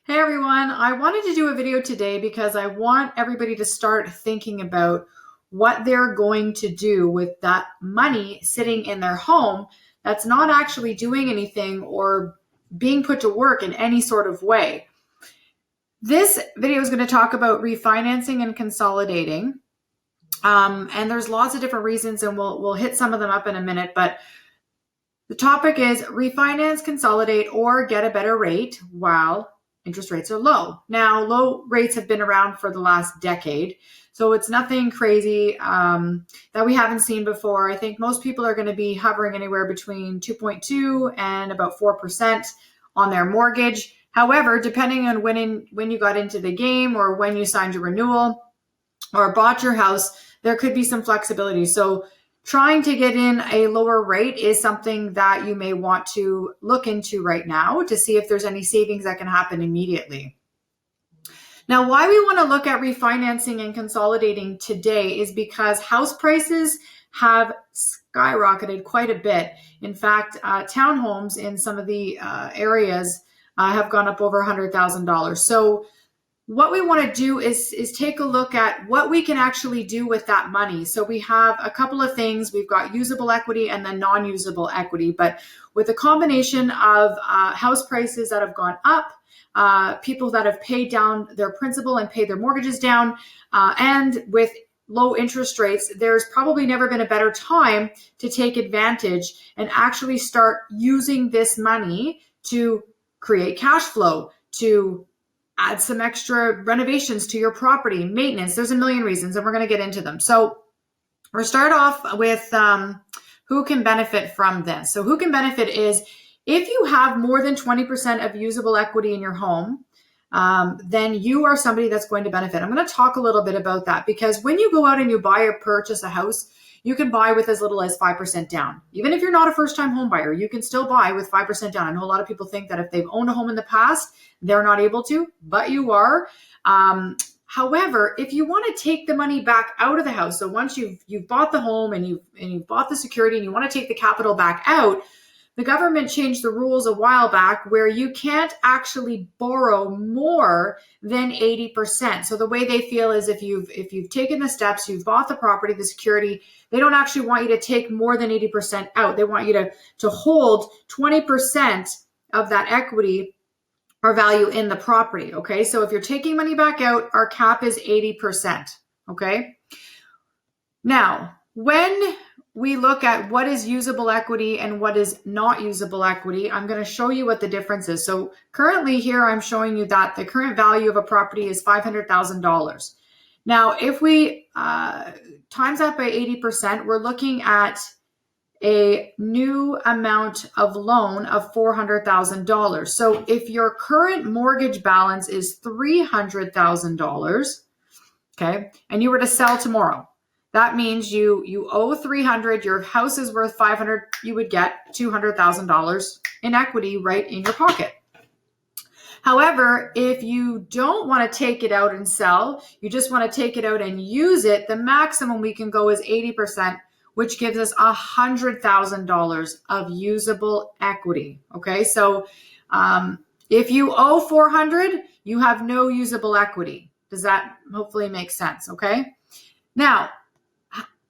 Hey everyone, I wanted to do a video today because I want everybody to start thinking about what they're going to do with that money sitting in their home that's not actually doing anything or being put to work in any sort of way. This video is going to talk about refinancing and consolidating. And there's lots of different reasons, and we'll hit some of them up in a minute, but the topic is refinance, consolidate, or get a better rate while interest rates are low. Now, low rates have been around for the last decade, so it's nothing crazy that we haven't seen before. I think most people are going to be hovering anywhere between 2.2 and about 4% on their mortgage. However, depending on when you got into the game or when you signed your renewal or bought your house, there could be some flexibility. So trying to get in a lower rate is something that you may want to look into right now to see if there's any savings that can happen immediately. Now, why we want to look at refinancing and consolidating today is because house prices have skyrocketed quite a bit. In fact, townhomes in some of the areas have gone up over $100,000. So what we want to do is take a look at what we can actually do with that money. So we have a couple of things. We've got usable equity and then non-usable equity. But with a combination of house prices that have gone up, people that have paid down their principal and paid their mortgages down, and with low interest rates, there's probably never been a better time to take advantage and actually start using this money to create cash flow, to add some extra renovations to your property, maintenance. There's a million reasons, and we're going to get into them. So we'll start off with who can benefit from this. So who can benefit is if you have more than 20% of usable equity in your home, then you are somebody that's going to benefit. I'm going to talk a little bit about that because when you go out and you buy or purchase a house, you can buy with as little as 5% down. Even if you're not a first-time home buyer, you can still buy with 5% down. I know a lot of people think that if they've owned a home in the past, they're not able to, but you are. However, if you want to take the money back out of the house, so once you've bought the home and you've bought the security and you want to take the capital back out, the government changed the rules a while back where you can't actually borrow more than 80%. So the way they feel is if you've taken the steps, you've bought the property, the security, they don't actually want you to take more than 80% out. They want you to hold 20% of that equity or value in the property. Okay. So if you're taking money back out, our cap is 80%. Okay. Now, when we look at what is usable equity and what is not usable equity, I'm going to show you what the difference is. So currently here, I'm showing you that the current value of a property is $500,000. Now, if we times that by 80%, we're looking at a new amount of loan of $400,000. So if your current mortgage balance is $300,000, okay, and you were to sell tomorrow, that means you owe 300, your house is worth 500, you would get $200,000 in equity right in your pocket. However, if you don't want to take it out and sell, you just want to take it out and use it, the maximum we can go is 80%, which gives us $100,000 of usable equity. Okay, so if you owe 400, you have no usable equity. Does that hopefully make sense? Okay. Now,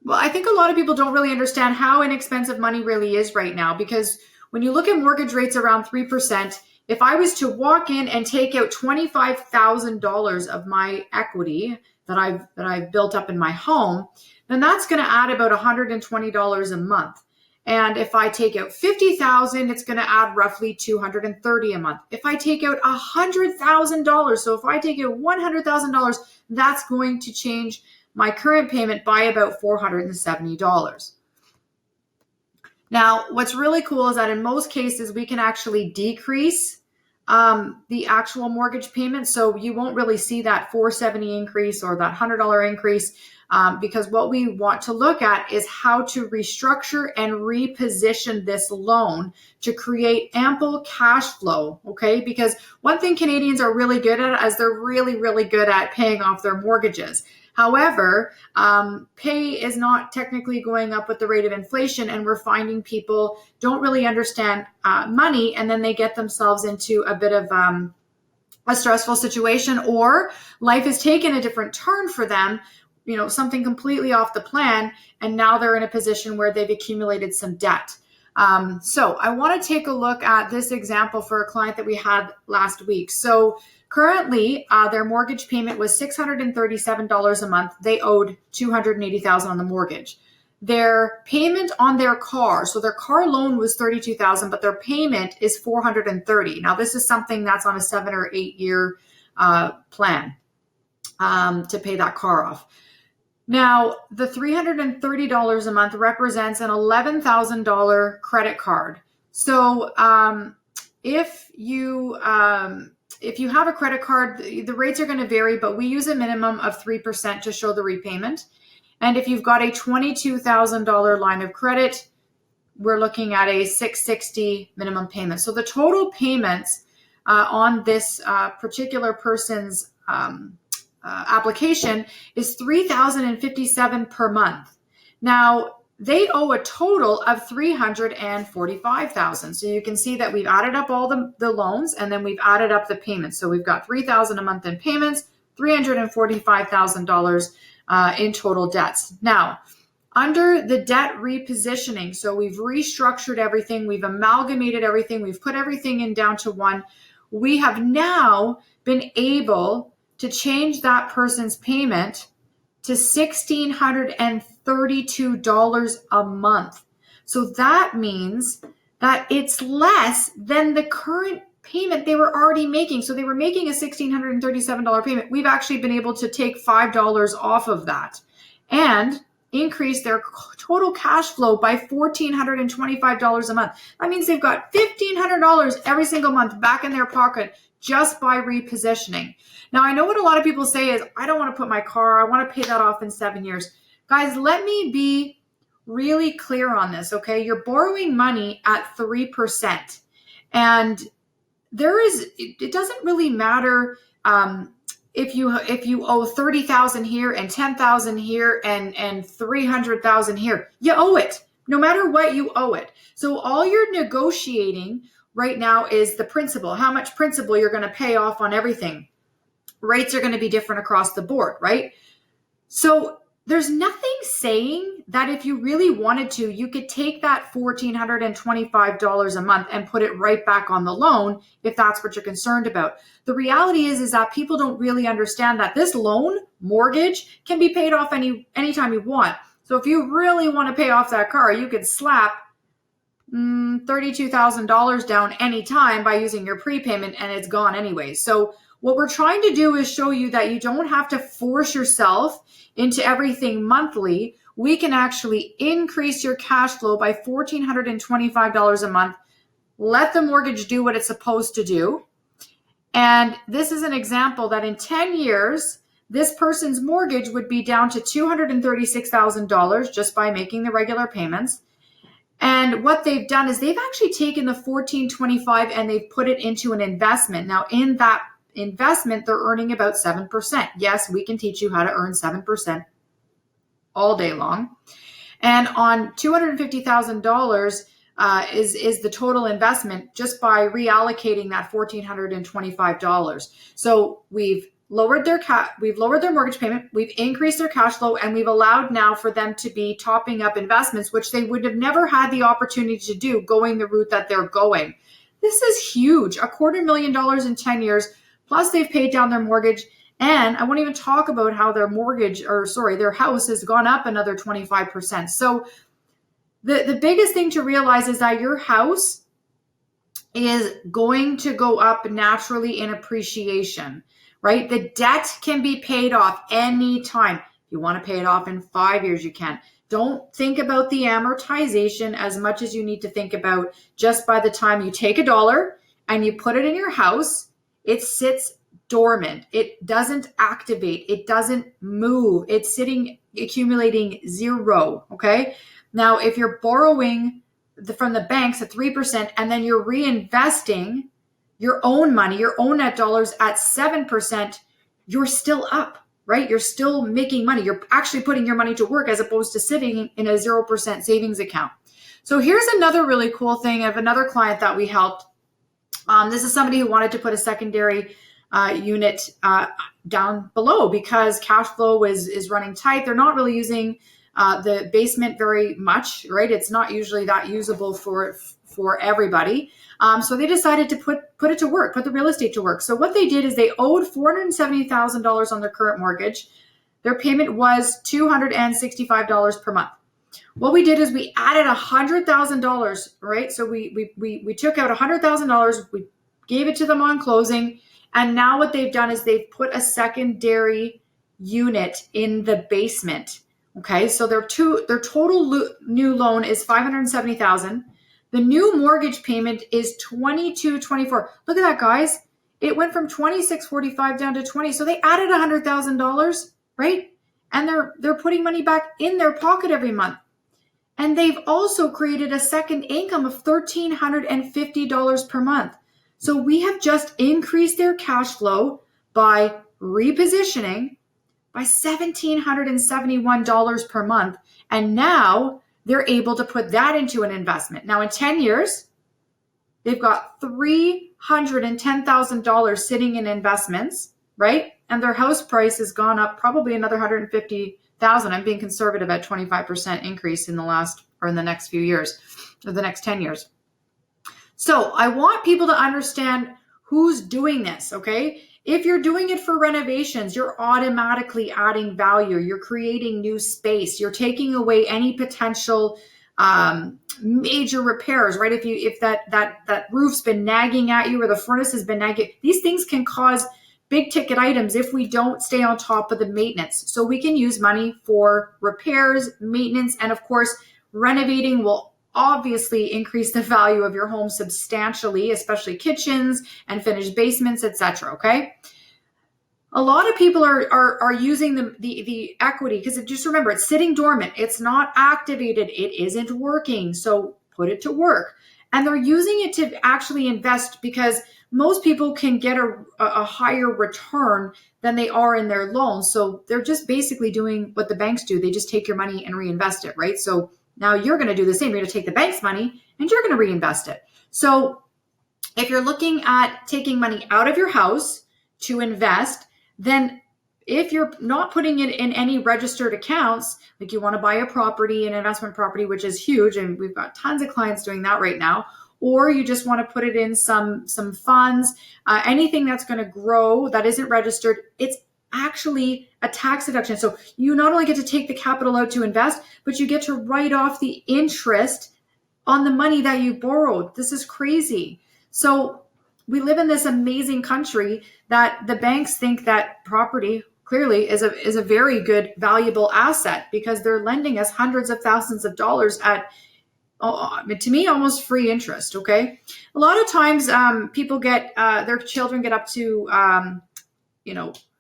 well, I think a lot of people don't really understand how inexpensive money really is right now, because when you look at mortgage rates around 3%, if I was to walk in and take out $25,000 of my equity that I've built up in my home, then that's going to add about $120 a month. And if I take out $50,000, it's going to add roughly $230 a month. If I take out $100,000, so if I take out $100,000, that's going to change my current payment by about $470. Now, what's really cool is that in most cases, we can actually decrease the actual mortgage payment. So you won't really see that $470 increase or that $100 increase because what we want to look at is how to restructure and reposition this loan to create ample cash flow, okay? Because one thing Canadians are really good at is they're really, really good at paying off their mortgages. However, pay is not technically going up with the rate of inflation, and we're finding people don't really understand money, and then they get themselves into a bit of a stressful situation, or life has taken a different turn for them, something completely off the plan, and now they're in a position where they've accumulated some debt. So I want to take a look at this example for a client that we had last week. So currently, their mortgage payment was $637 a month. They owed $280,000 on the mortgage. Their payment on their car, so their car loan was $32,000, but their payment is $430. Now, this is something that's on a 7 or 8 year plan to pay that car off. Now, the $330 a month represents an $11,000 credit card. So if you have a credit card, the rates are going to vary, but we use a minimum of 3% to show the repayment. And if you've got a $22,000 line of credit, we're looking at a $660 minimum payment. So the total payments on this particular person's application is $3,057 per month. Now, they owe a total of $345,000. So you can see that we've added up all the loans, and then we've added up the payments. So we've got $3,000 a month in payments, $345,000 in total debts. Now, under the debt repositioning, so we've restructured everything, we've amalgamated everything, we've put everything in down to one. We have now been able to change that person's payment to $1,632 a month. So that means that it's less than the current payment they were already making. So they were making a $1,637 payment. We've actually been able to take $5 off of that and increase their total cash flow by $1,425 a month. That means they've got $1,500 every single month back in their pocket just by repositioning. Now, I know what a lot of people say is, I don't want to put my car, I want to pay that off in 7 years. Guys, let me be really clear on this, okay? You're borrowing money at 3%. And it doesn't really matter if you owe $30,000 here and $10,000 here and $300,000 here. You owe it. No matter what, you owe it. So all you're negotiating right now is the principal, how much principal you're going to pay off on everything. Rates are going to be different across the board, right? So there's nothing saying that if you really wanted to, you could take that $1,425 a month and put it right back on the loan if that's what you're concerned about. The reality is that people don't really understand that this loan, mortgage, can be paid off anytime you want. So if you really want to pay off that car, you could slap $32,000 down anytime by using your prepayment, and it's gone anyway. So what we're trying to do is show you that you don't have to force yourself into everything monthly. We can actually increase your cash flow by $1,425 a month. Let the mortgage do what it's supposed to do. And this is an example that in 10 years, this person's mortgage would be down to $236,000 just by making the regular payments. And what they've done is they've actually taken the $1,425 and they've put it into an investment. Now, in that investment, they're earning about 7%. Yes, we can teach you how to earn 7% all day long. And on $250,000 is the total investment just by reallocating that $1,425. So we've lowered their mortgage payment, we've increased their cash flow, and we've allowed now for them to be topping up investments, which they would have never had the opportunity to do going the route that they're going. This is huge, $250,000 in 10 years. Plus they've paid down their mortgage, and I won't even talk about how their house has gone up another 25%. So the biggest thing to realize is that your house is going to go up naturally in appreciation, right? The debt can be paid off anytime. If you want to pay it off in 5 years, you can. Don't think about the amortization as much as you need to think about just by the time you take $1 and you put it in your house. It sits dormant. It doesn't activate. It doesn't move. It's sitting, accumulating zero. Okay. Now, if you're borrowing from the banks at 3% and then you're reinvesting your own money, your own net dollars at 7%, you're still up, right? You're still making money. You're actually putting your money to work as opposed to sitting in a 0% savings account. So here's another really cool thing of another client that we helped. This is somebody who wanted to put a secondary unit down below because cash flow is running tight. They're not really using the basement very much, right? It's not usually that usable for everybody. So they decided to put it to work, put the real estate to work. So what they did is they owed $470,000 on their current mortgage. Their payment was $265 per month. What we did is we added $100,000, right? So we took out $100,000, we gave it to them on closing, and now what they've done is they've put a secondary unit in the basement. Okay, so their total new loan is $570,000. The new mortgage payment is $2,224. Look at that, guys. It went from $2,645 down to $20. So they added $100,000, right? And they're putting money back in their pocket every month. And they've also created a second income of $1,350 per month. So we have just increased their cash flow by repositioning by $1,771 per month. And now they're able to put that into an investment. Now in 10 years, they've got $310,000 sitting in investments, right? And their house price has gone up probably another $150,000. I'm being conservative at 25% increase in the next few years, or the next 10 years. So I want people to understand who's doing this, okay? If you're doing it for renovations, you're automatically adding value. You're creating new space. You're taking away any potential major repairs, right? If that roof's been nagging at you or the furnace has been nagging, these things can cause big ticket items if we don't stay on top of the maintenance. So we can use money for repairs, maintenance, and of course, renovating will obviously increase the value of your home substantially, especially kitchens and finished basements, etc. Okay. A lot of people are using the equity because just remember, it's sitting dormant. It's not activated. It isn't working. So put it to work. And they're using it to actually invest because most people can get a higher return than they are in their loans. So they're just basically doing what the banks do. They just take your money and reinvest it, right? So now you're going to do the same. You're going to take the bank's money and you're going to reinvest it. So if you're looking at taking money out of your house to invest, then if you're not putting it in any registered accounts, like you want to buy a property, an investment property, which is huge, and we've got tons of clients doing that right now, or you just want to put it in some funds, anything that's going to grow that isn't registered, it's actually a tax deduction. So you not only get to take the capital out to invest, but you get to write off the interest on the money that you borrowed. This is crazy. So we live in this amazing country that the banks think that property clearly is a very good, valuable asset because they're lending us hundreds of thousands of dollars at, to me, almost free interest. Okay. A lot of times people get, their children get up to,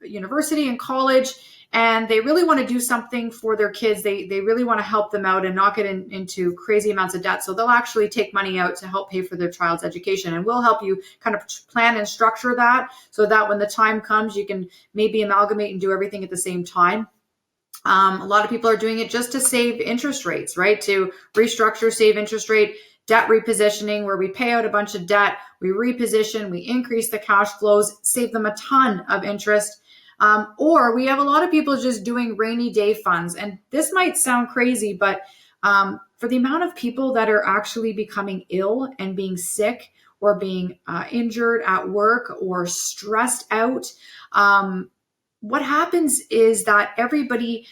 university and college, and they really want to do something for their kids. They really want to help them out and not get into crazy amounts of debt. So they'll actually take money out to help pay for their child's education. And we'll help you kind of plan and structure that so that when the time comes, you can maybe amalgamate and do everything at the same time. A lot of people are doing it just to save interest rates, right? To restructure, save interest rate, debt repositioning, where we pay out a bunch of debt, we reposition, we increase the cash flows, save them a ton of interest. Or we have a lot of people just doing rainy day funds. And this might sound crazy, but for the amount of people that are actually becoming ill and being sick or being injured at work or stressed out, what happens is that everybody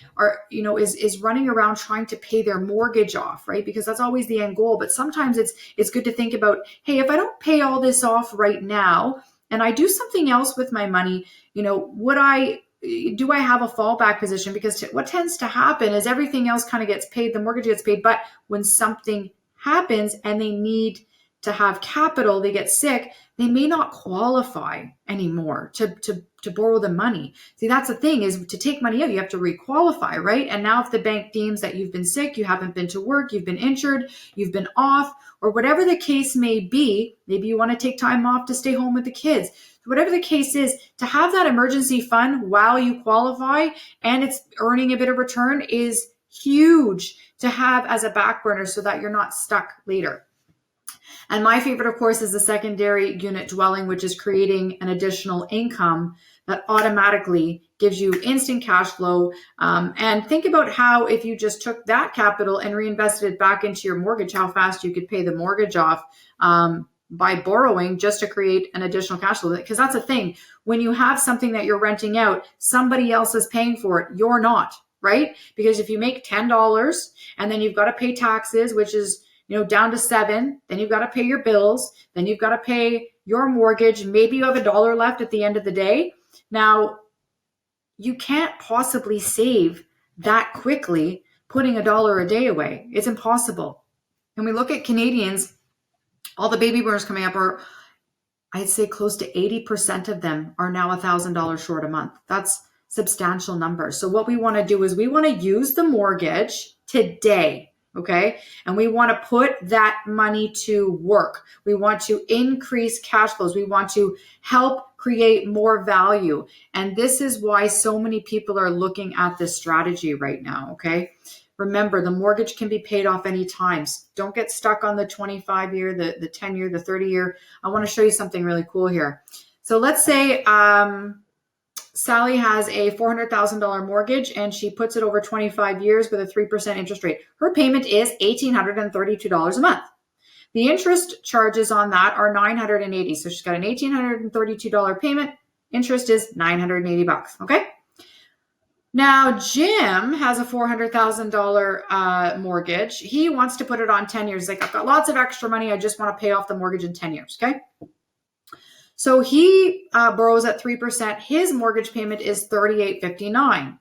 is running around trying to pay their mortgage off, right? Because that's always the end goal. But sometimes it's good to think about, hey, if I don't pay all this off right now and I do something else with my money, do I have a fallback position? Because what tends to happen is everything else kind of gets paid, the mortgage gets paid, but when something happens and they need to have capital, they get sick, they may not qualify anymore to borrow the money. See, that's the thing, is to take money out, you have to requalify, right? And now if the bank deems that you've been sick, you haven't been to work, you've been injured, you've been off, or whatever the case may be, maybe you want to take time off to stay home with the kids. Whatever the case is, to have that emergency fund while you qualify and it's earning a bit of return is huge to have as a back burner so that you're not stuck later. And my favorite, of course, is the secondary unit dwelling, which is creating an additional income that automatically gives you instant cash flow. And think about how if you just took that capital and reinvested it back into your mortgage, how fast you could pay the mortgage off by borrowing just to create an additional cash flow. Because that's the thing. When you have something that you're renting out, somebody else is paying for it. You're not, right? Because if you make $10 and then you've got to pay taxes, which is down to $7, then you've got to pay your bills, then you've got to pay your mortgage. Maybe you have $1 left at the end of the day. Now, you can't possibly save that quickly putting $1 a day away. It's impossible. And we look at Canadians, all the baby boomers coming up are, I'd say close to 80% of them are now $1,000 short a month. That's substantial numbers. So what we want to do is we want to use the mortgage today. Okay. And we want to put that money to work. We want to increase cash flows. We want to help create more value. And this is why so many people are looking at this strategy right now. Okay. Remember, the mortgage can be paid off any time. Don't get stuck on the 25-year, the 10-year, the 30-year. I want to show you something really cool here. So let's say, Sally has a $400,000 mortgage and she puts it over 25 years with a 3% interest rate. Her payment is $1,832 a month. The interest charges on that are $980. So she's got an $1,832 payment. Interest is $980. Okay. Now, Jim has a $400,000 mortgage. He wants to put it on 10 years. He's like, I've got lots of extra money. I just want to pay off the mortgage in 10 years. Okay. So he borrows at 3%. His mortgage payment is $38.59.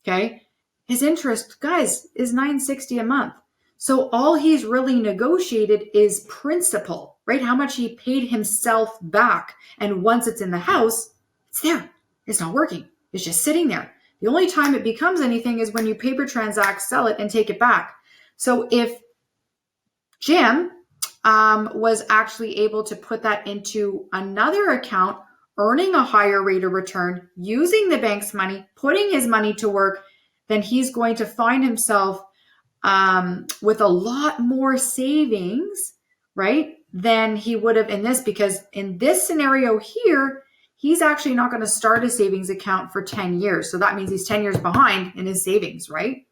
Okay. His interest, guys, is $960 a month. So all he's really negotiated is principal, right? How much he paid himself back. And once it's in the house, it's there. It's not working. It's just sitting there. The only time it becomes anything is when you paper transact, sell it, and take it back. So if Jim was actually able to put that into another account, earning a higher rate of return, using the bank's money, putting his money to work, then he's going to find himself with a lot more savings, right, than he would have in this, because in this scenario here, he's actually not going to start a savings account for 10 years. So that means he's 10 years behind in his savings, right?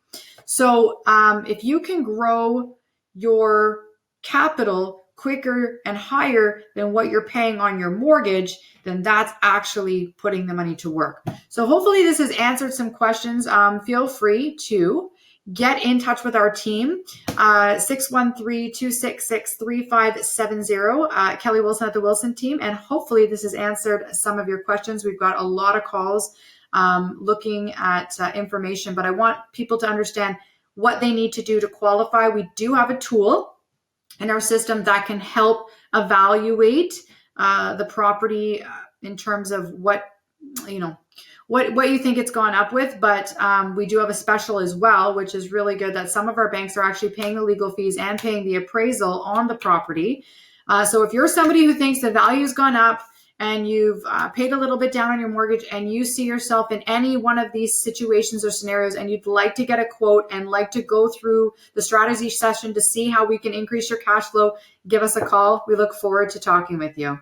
So if you can grow your capital quicker and higher than what you're paying on your mortgage, then that's actually putting the money to work. So hopefully this has answered some questions. Feel free to get in touch with our team, 613-266-3570, Kelly Wilson at the Wilson team. And hopefully this has answered some of your questions. We've got a lot of calls looking at information, but I want people to understand what they need to do to qualify. We do have a tool in our system that can help evaluate the property in terms of what you think it's gone up with. But we do have a special as well, which is really good, that some of our banks are actually paying the legal fees and paying the appraisal on the property. So if you're somebody who thinks the value's gone up and you've paid a little bit down on your mortgage and you see yourself in any one of these situations or scenarios and you'd like to get a quote and like to go through the strategy session to see how we can increase your cash flow, give us a call. We look forward to talking with you.